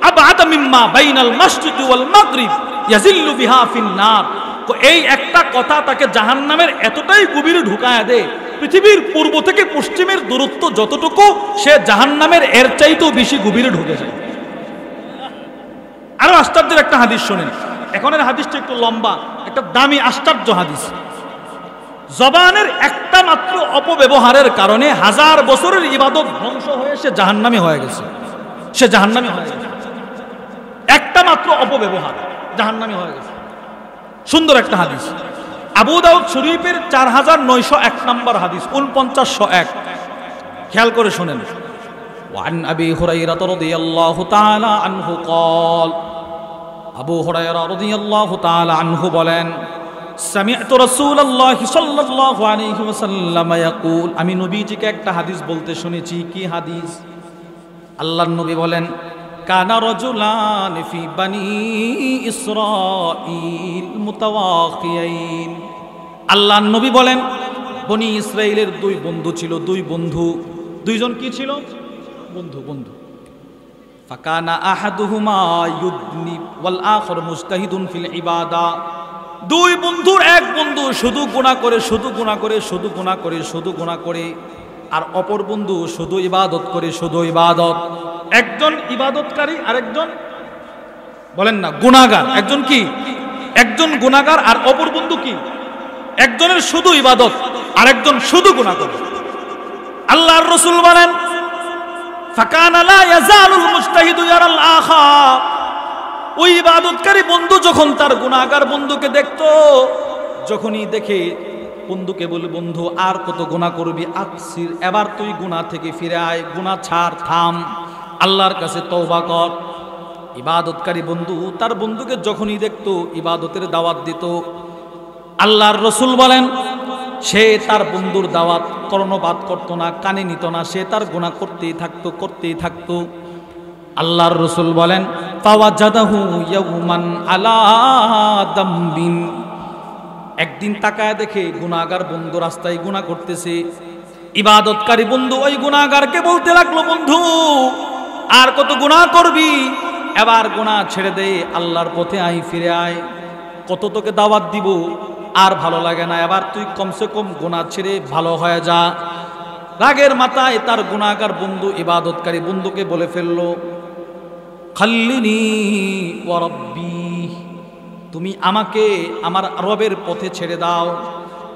আবআদা মিম্মা বাইনাল মাসজিদি ওয়াল মাগরিব ইয়াজিল্লু বিহা ফিন নার, এই একটা কথা তাকে জাহান্নামের এতটাই গভীরে ঢুকায়া দেয়, পৃথিবীর পূর্ব থেকে পশ্চিমের দূরত্ব যতটুকু, সে জাহান্নামের এর চাইতেও বেশি গভীরে ঢুকে যায়। আরো আশ্চর্যের একটা হাদিস শোনেন, এখনের হাদিসটা একটু লম্বা, একটা দামি আশ্চর্য হাদিস। জবানের একটা মাত্র অপব্যবহারের কারণে 1000 বছরের ইবাদত ধ্বংস হয়ে সে জাহান্নামী হয়ে গেছে, সে জাহান্নামী হয়ে গেছে। একটা মাত্র অপব্যবহার, জাহান্নামী হয়ে গেছে। সুন্দর একটা হাদিস, আবু দাউদ শরীফের 4901 নম্বর হাদিস, 4901, খেয়াল করে শুনেন। ওয়ান আবি হুরায়রা রাদিয়াল্লাহু তাআলা আনহু قال, আবু হুরায়রা রাদিয়াল্লাহু তাআলা আনহু বলেন, সামি'তু রাসূলুল্লাহি সাল্লাল্লাহু আলাইহি ওয়াসাল্লাম ইয়াকুল, আমি নবীজিকে একটা হাদিস বলতে শুনেছি। কি হাদিস? আল্লাহর নবী বলেন, কানা রাজুলান ফি বানি ইসরাঈল মুতাওয়াখিয়াইন, আল্লাহর নবী বলেন, বনি ইসরাইলের 2 বন্ধু ছিল, 2 বন্ধু, 2 জন কি ছিল? বন্ধু। ফাকানা আহাদুহুমা ইউদনি ওয়াল আখর মুজতাহিদুন ফিল ইবাদা, 2 বন্ধুর এক বন্ধু শুধু গুনাহ করে, শুধু গুনাহ করে, শুধু গুনাহ করে, শুধু গুনাহ করে, আর অপর বন্ধু শুধু ইবাদত করে, শুধু ইবাদত। একজন ইবাদতকারী, আরেকজন বলেন না গুনাহগার। একজন কি? একজন গুনাহগার, আর অপর বন্ধু কি? একজনের শুধু ইবাদত, আরেকজন শুধু গুনাহ করে। আল্লাহর রাসূল বলেন, ফাকানা লা ইয়াজালুল মুজতাহিদু ইয়ারাল আখা, ওই ইবাদতকারী বন্ধু যখন তার গুনাহগার বন্ধুকে দেখতো, যখনই দেখে বন্ধুকে বলে, বন্ধু আর কত গুনাহ করবি, আকসির, এবার তুই গুনাহ থেকে ফিরে আয়, গুনাহ ছাড়, থাম, আল্লাহর কাছে তওবা কর। ইবাদতকারী বন্ধু তার বন্ধুকে যখনই দেখতো ইবাদতের দাওয়াত দিত। আল্লাহর রাসূল বলেন, সে তার বন্ধুর দাওয়াত কর্ণপাত করতো না, কানে নিত না, সে তার গুনাহ করতেই থাকতো। আল্লাহর রাসূল বলেন, ফাওয়াজাদাহু ইয়াওমান আলা দামবিন, একদিন তাকায় দেখে গুনাহগার বন্ধু রাস্তায় গুনাহ করতেছে। ইবাদতকারী বন্ধু ওই গুনাহগারকে বলতে লাগলো, বন্ধু আর কত গুনাহ করবি, এবার গুনাহ ছেড়ে দে, আল্লাহর পথে আয়, ফিরে আয়, কত তোকে দাওয়াত দিব, আর ভালো লাগে না, এবার তুই কমসে কম গুনাহ ছেড়ে ভালো হয়ে যা। রাগের মাথায় তার গুনাহগার বন্ধু ইবাদতকারী বন্ধুকে বলে ফেললো, খাল্লিনি ওয়া রাব্বি, তুমি আমাকে আমার রবের পথে ছেড়ে দাও,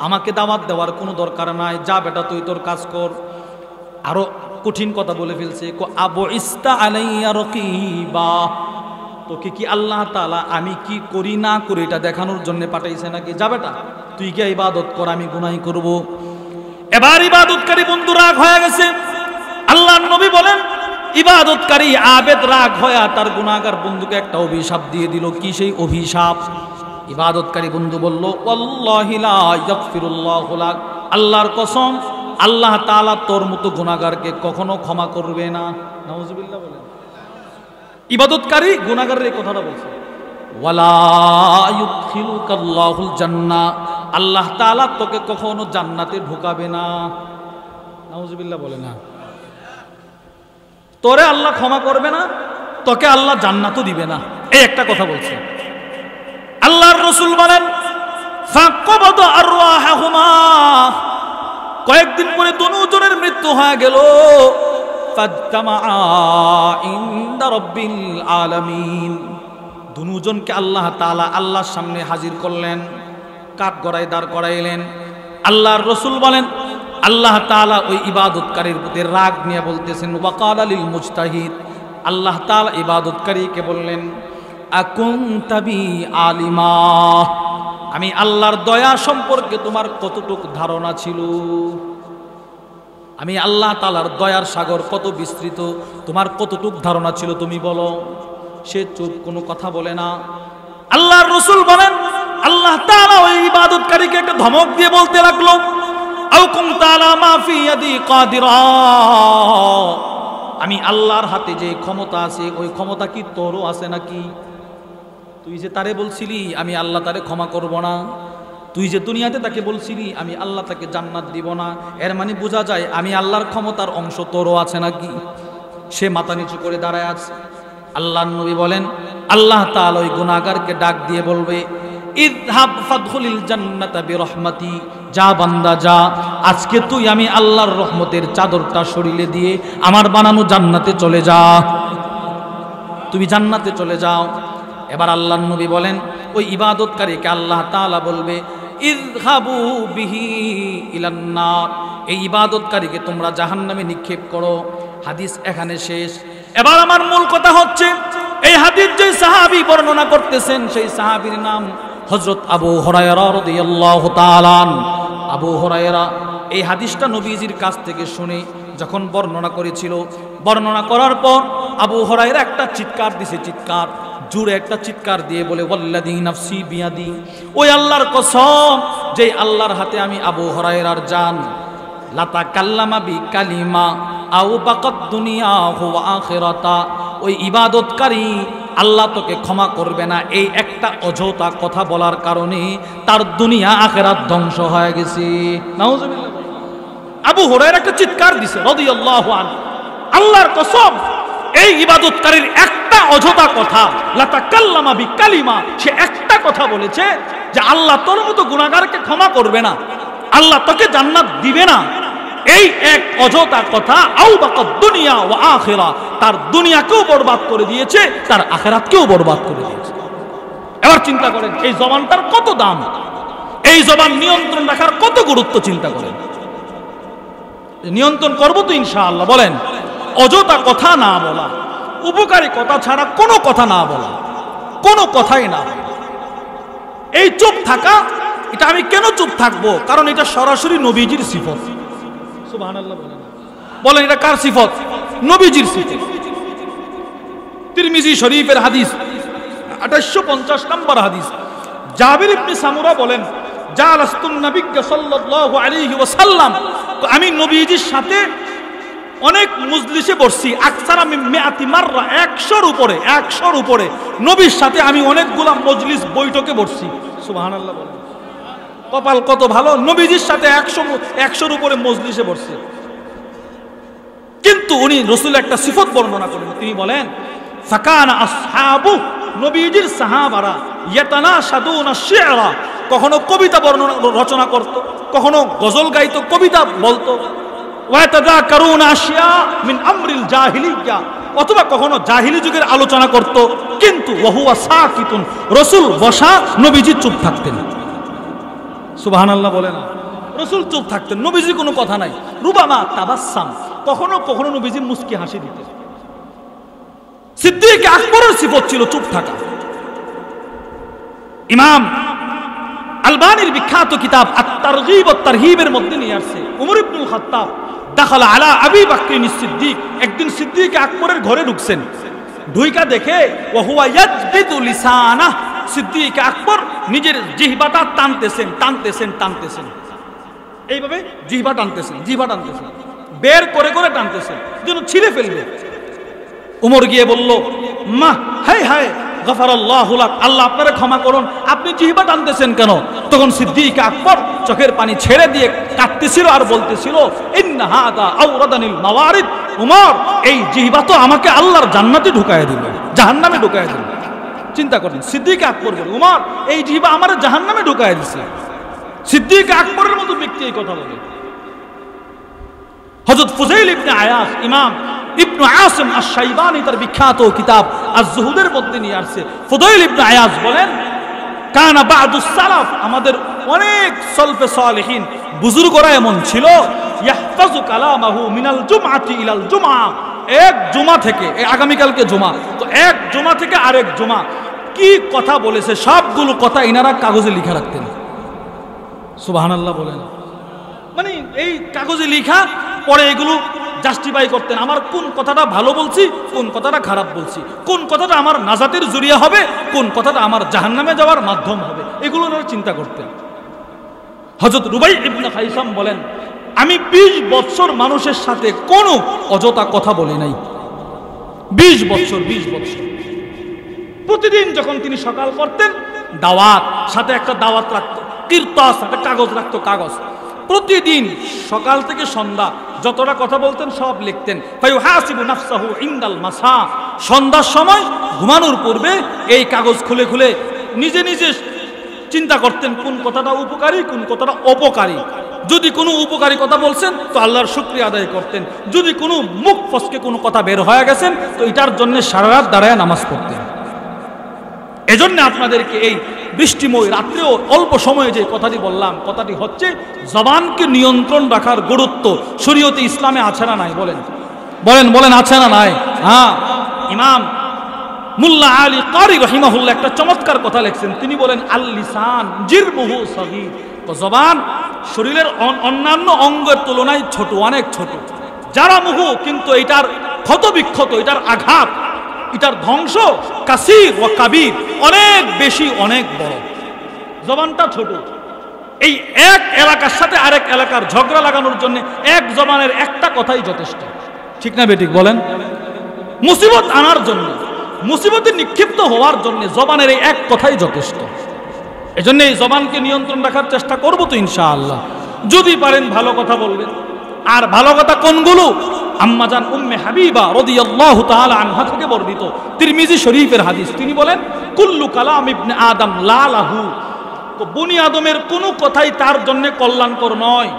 আমাকে দাওয়াত দেওয়ার কোনো দরকার নাই, যা বেটা তুই তোর কাজ কর। আরো কঠিন কথা বলে ফেলছে, আবু ইস্তা আলাইয়া রকিবা, তোকে কি আল্লাহ তাআলা আমি কি করি না করি এটা দেখানোর জন্য পাঠাইছে নাকি? যা বেটা তুই কি ইবাদত কর, আমি গুনাহ করব। এবার ইবাদতকারী বন্ধু রাগ হয়ে গেছে। আল্লাহর নবী বলেন, ইবাদতকারী আবেদ রাগ হয়ে তার গুনাহগার বন্ধুকে একটা অভিশাপ দিয়ে দিল। কি সেই অভিশাপ? ইবাদতকারী বন্ধু বলল, ওয়াল্লাহি লা ইয়াগফিরুল্লাহু লাক, আল্লাহর কসম আল্লাহ তাআলা তোর মতো গুনাহগারকে কখনো ক্ষমা করবে না। নাউজুবিল্লাহ বলেন। ইবাদতকারী গুনাহগারের এই কথাটা বলছে, ওয়ালা ইউদখিলুকাল্লাহুল জান্নাহ, আল্লাহ তাআলা তোকে কখনো জান্নাতে ঢোকাবে না। নাউজুবিল্লাহ বলে না, তোরে আল্লাহ ক্ষমা করবে না, তোকে আল্লাহ জান্নাতও দিবে না, এই একটা কথা বলছে। আল্লাহর রাসূল বলেন, ফাকাবাদা আরওয়াহুমা, কয়েকদিন পরে দুজনের মৃত্যু হয়ে গেল। ফাজতামাআ ইনদা রাব্বিল আলামিন, দুজনকে আল্লাহ তাআলা আল্লাহর সামনে হাজির করলেন, কাঠগড়ায় দাঁড় করাইলেন। আল্লাহর রাসূল বলেন, আল্লাহ তাআলা ওই ইবাদতকারীর প্রতি রাগ নিয়ে বলতেছেন, ওয়াকালা লিল মুজতাহিদ, আল্লাহ তাআলা ইবাদতকারীকে বললেন, আকুনতা বি আলিমা, আমি আল্লাহর দয়া সম্পর্কে তোমার কতটুকু ধারণা ছিল, আমি আল্লাহ তাআলার দয়ার সাগর কত বিস্তৃত, তোমার কতটুকু ধারণা ছিল তুমি বলো। সে চুপ, কোনো কথা বলে না। আল্লাহর রাসূল বলেন, আল্লাহ তাআলা ওই ইবাদতকারীকে একটা ধমক দিয়ে বলতে লাগলো, আও কুনতা আলা মা ফি ইয়াদি কাদিরা, আমি আল্লাহর হাতে যে ক্ষমতা আছে ওই ক্ষমতা কি তোরও আছে নাকি? তুই যে তারে বলছিলি আমি আল্লাহ তারে ক্ষমা করব না, তুই যে দুনিয়াতে তাকে বলছিলি আমি আল্লাহ তাকে জান্নাত দিব না, এর মানে বোঝা যায় আমি আল্লাহর ক্ষমতার অংশ তোরও আছে নাকি? সে মাথা নিচু করে দাঁড়ায় আছে। আল্লাহর নবী বলেন, আল্লাহ তাআলা ওই গুনাহগারকে ডাক দিয়ে বলবে, ইযহাব ফাদখুলিল জান্নাতা বিরহমাতি, যা বান্দা যা, আজকে তুই আমি আল্লাহর রহমতের চাদরটা শরীরে দিয়ে আমার বানানো জান্নাতে চলে যা, তুমি জান্নাতে চলে যাও। এবার আল্লাহর নবী বলেন, ওই ইবাদতকারীকে আল্লাহ তাআলা বলবে, ইযহাবু বিহি ইলান নার, এই ইবাদতকারীকে তোমরা জাহান্নামে নিক্ষেপ করো। হাদিস এখানে শেষ। এবার আমার মূল কথা হচ্ছে, এই হাদিস যে সাহাবী বর্ণনা করতেছেন সেই সাহাবীর নাম হযরত আবু হুরায়রা রাদিয়াল্লাহু তাআলা। আবু হুরায়রা এই হাদিসটা নবীজির কাছ থেকে শুনে যখন বর্ণনা করেছিল, বর্ণনা করার পর আবু হুরায়রা একটা চিৎকার দিছে, চিৎকার জোরে একটা চিৎকার দিয়ে বলে, ওয়াল্লাযী নাফসি বিয়াদি, ওই আল্লাহর কসম যে আল্লাহর হাতে আমি আবু হুরায়রার জান, লাতাকাল্লামা বিকালিমা আও বাকাত দুনিয়াহু ওয়া আখিরাতা, ওই ইবাদতকারী আল্লাহ তোকে ক্ষমা করবে না, এই একটা অযথা কথা বলার কারণে তার দুনিয়া আখিরাত ধ্বংস হয়ে গেছে। নাউজুবিল্লাহ। আবু হুরায়রা একটা চিৎকার দিছে রাদিয়াল্লাহু আনহু, আল্লাহর কসম এই ইবাদতকারীর একটা অযথা কথা, লাতাকাল্লামা বিকালিমা, সে একটা কথা বলেছে যে আল্লাহ তোর মতো গুনাহগারকে ক্ষমা করবে না, আল্লাহ তোকে জান্নাত দিবে না, এই এক অযথা কথা আও বাকাত দুনিয়া ওয়া আখিরা, তার দুনিয়াকেও বরবাদ করে দিয়েছে, তার আখিরাতকেও বরবাদ করে দিয়েছে। এবার চিন্তা করেন এই জবানটার কত দাম। এই জবান নিয়ন্ত্রণ রাখার কত গুরুত্ব চিন্তা করেন। নিয়ন্ত্রণ করবো তো ইনশাআল্লাহ। বলেন, অযথা কথা না বলা, উপকারী কথা ছাড়া কোনো কথা না বলা, কোনো কথাই না। এই চুপ থাকা, এটা আমি কেন চুপ থাকবো? কারণ এটা সরাসরি নবীজির সিফত। সুবহানাল্লাহ বলেন। বলেন এটা কার সিফত? নবীজির সিফত। তিরমিজি শরীফের হাদিস 2850 নম্বর হাদিস। জাবির ইবনে সামুরা বলেন, জালাস্তুন নবী সাল্লাল্লাহু আলাইহি ওয়াসাল্লাম, আমি নবীজির সাথে অনেক মজলিসে বসছি, আকসারা মিন মিআতি মাররা, 100-র উপরে নবীর সাথে আমি অনেকগুলা মজলিস বৈঠকে বসছি। সুবহানাল্লাহ বলেন। কপাল কত ভালো, নবীজির সাথে 100-র উপরে মজলিসে বসছে। কিন্তু উনি রাসূল একটা সিফত বর্ণনা করেন। তিনি বলেন, ফাকানা আসহাবু, নবীজির সাহাবারা, ইয়াতানাশাদুনা শি'রা, কখনো কবিতা বর্ণনা রচনা করত, কখনো গজল গাইতো, কবিতা বলতো। ওয়াতাযাকারুনা আশিয়া মিন আমরিল জাহিলিয়্যা, অথবা কখনো জাহিলি যুগের আলোচনা করত। কিন্তু ওয়াহুয়া সাকিতুন, রাসূল বসা, নবীজি চুপ থাকতেন। সুবহানাল্লাহ বলেন। রাসূল চুপ থাকতেন, নবীজি কোনো কথা নাই। রুবামা তাবাসসাম, কখনো কখনো নবীজি মুস্কি হাসি দিতেন। সিদ্দিক আকবরের সিফত ছিল চুপ থাকা। ইমাম আলবানির বিখ্যাত কিতাব আত-তারগীব ওয়াত তারহিবের মধ্যে নিয়ে আসছে, ওমর ইবনুল খাত্তাব দাখালা আলা আবি বকর সিদ্দিক, একদিন সিদ্দিক আকবরের ঘরে ঢুকছেন। ঢুইকা দেখে ওয়া হুয়া ইয়াজবিদু লিসানাহ, সিদ্দিক আকবর নিজের জিহ্বাটা টানতেছেন, এইভাবে জিহ্বা টানতেছেন, বের করে টানতেছেন, যেন ছিঁড়ে ফেলবে। উমর গিয়ে বলল, মা হায় হায় গফারাল্লাহু লাক, আল্লাহ আপনারে ক্ষমা করুন, আপনি জিহ্বা টানতেছেন কেন? তখন সিদ্দিক আকবর চোখের পানি ছেড়ে দিয়ে কাঁদতেছিল আর বলতেছিল, ইন্না হাদা আওরাদানিল মাওয়ারিদ, উমর এই জিহ্বা তো আমাকে আল্লাহর জান্নাতে ঢুকায় দিল, জাহান্নামে ঢুকায় দিল। চিন্তা করেন, সিদ্দিক আকবর বলে, উমর এই জিহ্বা আমারে জাহান্নামে ঢুকায় দিছে। সিদ্দিক আকবরের মতো ব্যক্তি এই কথা বলে। হযরত ফুযাইল ইবনে আয়াস, ইমাম ইবনে আসিম আশ-শাইবানি তার বিখ্যাত কিতাব আজ-জুহুদের মধ্যে নিয়ে আসছে। ফুযাইল ইবনে আয়াস বলেন, কানা বা'দুস সালাফ, আমাদের অনেক সলফে সালেহিন বুজুর্গরা এমন ছিল, ইয়াহফাজু কালামাহু মিনাল জুমআতি ইলাল জুমআ, এক জুমা থেকে, আগামীকালকে জুমা, তো এক জুমা থেকে আরেক জুমা কি কথা বলেছে সবগুলো কথা ইনারা কাগজে লিখে রাখতেন। সুবহানাল্লাহ বলেন। মানে এই কাগজে লিখা, পরে এগুলো জাস্টিফাই করতেন, আমার কোন কথাটা ভালো বলছি, কোন কথাটা খারাপ বলছি, কোন কথাটা আমার নাজাতের জরিয়া হবে, কোন কথাটা আমার জাহান্নামে যাওয়ার মাধ্যম হবে, এগুলো ওনারা চিন্তা করতেন। হযরত রুবাই ইবনে খাইসাম বলেন, আমি 20 বছর মানুষের সাথে কোনো অযথা কথা বলি নাই। 20 বছর। প্রতিদিন যখন তিনি সকাল করতেন, দাওয়াত, সাথে একটা দাওয়াত রাখতো, কিরতাস, একটা কাগজ রাখতো, কাগজ। প্রতিদিন সকাল থেকে সন্ধ্যা যতটা কথা বলতেন সব লিখতেন। ফায়ুহাসিবু নাফসাহু ইনদাল মাসা, সন্ধ্যার সময় ঘুমানোর পূর্বে এই কাগজ খুলে খুলে নিজে নিজে চিন্তা করতেন কোন কথাটা উপকারী, কোন কথাটা অপকারী। যদি কোনো উপকারী কথা বলছেন তো আল্লাহর শুকরিয়া আদায় করতেন, যদি কোনো মুখ ফসকে কোনো কথা বের হয়ে গেছেন তো এটার জন্য সারা রাত দাঁড়ায় নামাজ পড়তেন। এজন্য আপনাদেরকে এই বৃষ্টিময় রাত্রেও অল্প সময়ে যে কথাটি বললাম, কথাটি হচ্ছে জবানকে নিয়ন্ত্রণ রাখার গুরুত্ব শরীয়তে ইসলামে আছে না নাই? বলেন আছে না নাই? হ্যাঁ, ইমাম মুল্লা আলী কারি রহিমাহুল্লাহ একটা চমৎকার কথা লিখছেন। তিনি বলেন, আল লিসান জিরমুহু সগীর, জবান শরীরের অন্যান্য অঙ্গের তুলনায় ছোট, অনেক ছোট। যারা মুহু, কিন্তু এটার ক্ষত বিক্ষত, এটার আঘাত, এটার ধ্বংস কাসির ও কাবির, অনেক বেশি, অনেক বড়। জবানটা ছোট। এই এক এলাকার সাথে আরেক এলাকার ঝগড়া লাগানোর জন্য এক জবানের একটা কথাই যথেষ্ট। ঠিক না বেঠিক বলেন? মুসিবত আনার জন্য, মুসিবতে নিক্ষিপ্ত হওয়ার জন্য জবানের এই এক কথাই যথেষ্ট। এজন্য এই জবানকে নিয়ন্ত্রণ রাখার চেষ্টা করবো তো ইনশাআল্লাহ। যদি পারেন ভালো কথা বলবেন। আর ভালো কথা কোনগুলো? আম্মাজান উম্মে হাবিবা রাদিয়াল্লাহু তাআলা আনহা থেকে বর্ণিত তিরমিজি শরীফের হাদিস। তিনি বলেন, কুল্লু কালাম ইবনে আদম লা লাহু, বনি আদমের কোনো কথাই তার জন্য কল্যাণকর নয়,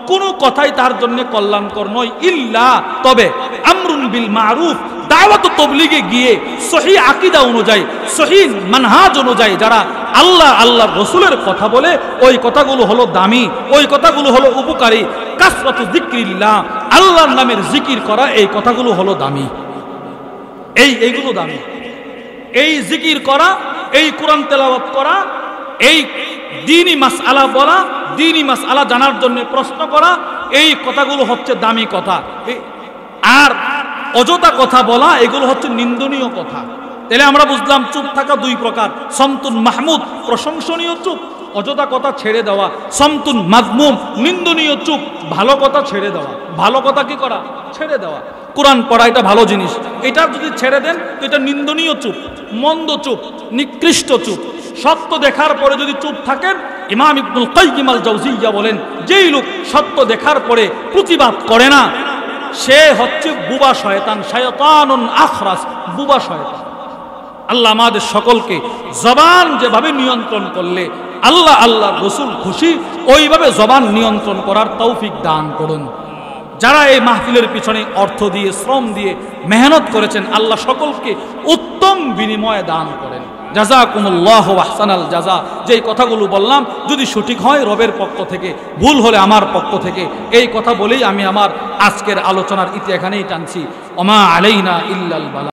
কোনো কথাই তার জন্য কল্যাণকর নয়, ইল্লা, তবে আমরুন বিল মারুফ, দাওয়াত ও তাবলীগে গিয়ে সহিহ আকীদা অনুযায়ী, সহিহ মানহাজ অনুযায়ী যারা আল্লাহ আল্লাহ রসুলের কথা বলে ওই কথাগুলো হলো দামি, ওই কথাগুলো হলো উপকারী। কাসরাতু যিকরিল্লাহ, আল্লাহর নামের জিকির করা, এই কথাগুলো হলো দামি, এইগুলো দামি। এই জিকির করা, এই কোরআন তেলাওয়াত করা, এই দ্বীনি মাসআলা বলা, দ্বীনি মাসআলা জানার জন্য প্রশ্ন করা, এই কথাগুলো হচ্ছে দামি কথা। আর অযথা কথা বলা, এগুলো হচ্ছে নিন্দনীয় কথা। তাহলে আমরা বুঝলাম চুপ থাকা দুই প্রকার, সমতুন মাহমুদ প্রশংসনীয় চুপ, অযথা কথা ছেড়ে দেওয়া, সমতুন মাযমুম নিন্দনীয় চুপ, ভালো কথা ছেড়ে দেওয়া। ভালো কথা কি করা? ছেড়ে দেওয়া। কোরআন পড়া এটা ভালো জিনিস, এটা যদি ছেড়ে দেন তো এটা নিন্দনীয় চুপ, মন্দ চুপ, নিকৃষ্ট চুপ। সত্য দেখার পরে যদি চুপ থাকেন, ইমাম ইবনুল কাইয়িম আল জাওজিয়্যা বলেন, যেই লোক সত্য দেখার পরে প্রতিবাদ করে না, সে হচ্ছে বুবা শয়তান, শায়তানুন আখরাস, বুবা শয়তান। আল্লাহ আমাদের সকলকে জবান যেভাবে নিয়ন্ত্রণ করলে আল্লাহ আল্লাহ রসুল খুশি, ওইভাবে জবান নিয়ন্ত্রণ করার তৌফিক দান করুন। যারা এই মাহফিলের পিছনে অর্থ দিয়ে, শ্রম দিয়ে মেহনত করেছেন, আল্লাহ সকলকে উত্তম বিনিময় দান করেন। জাযাকুমুল্লাহু আহসানাল জাযা। যেই কথাগুলো বললাম যদি সঠিক হয় রবের পক্ষ থেকে, ভুল হলে আমার পক্ষ থেকে। এই কথা বলেই আমি আমার আজকের আলোচনার ইতি এখানেই টানছি। ওমা আলাইনা ইল্লাল বালাগ।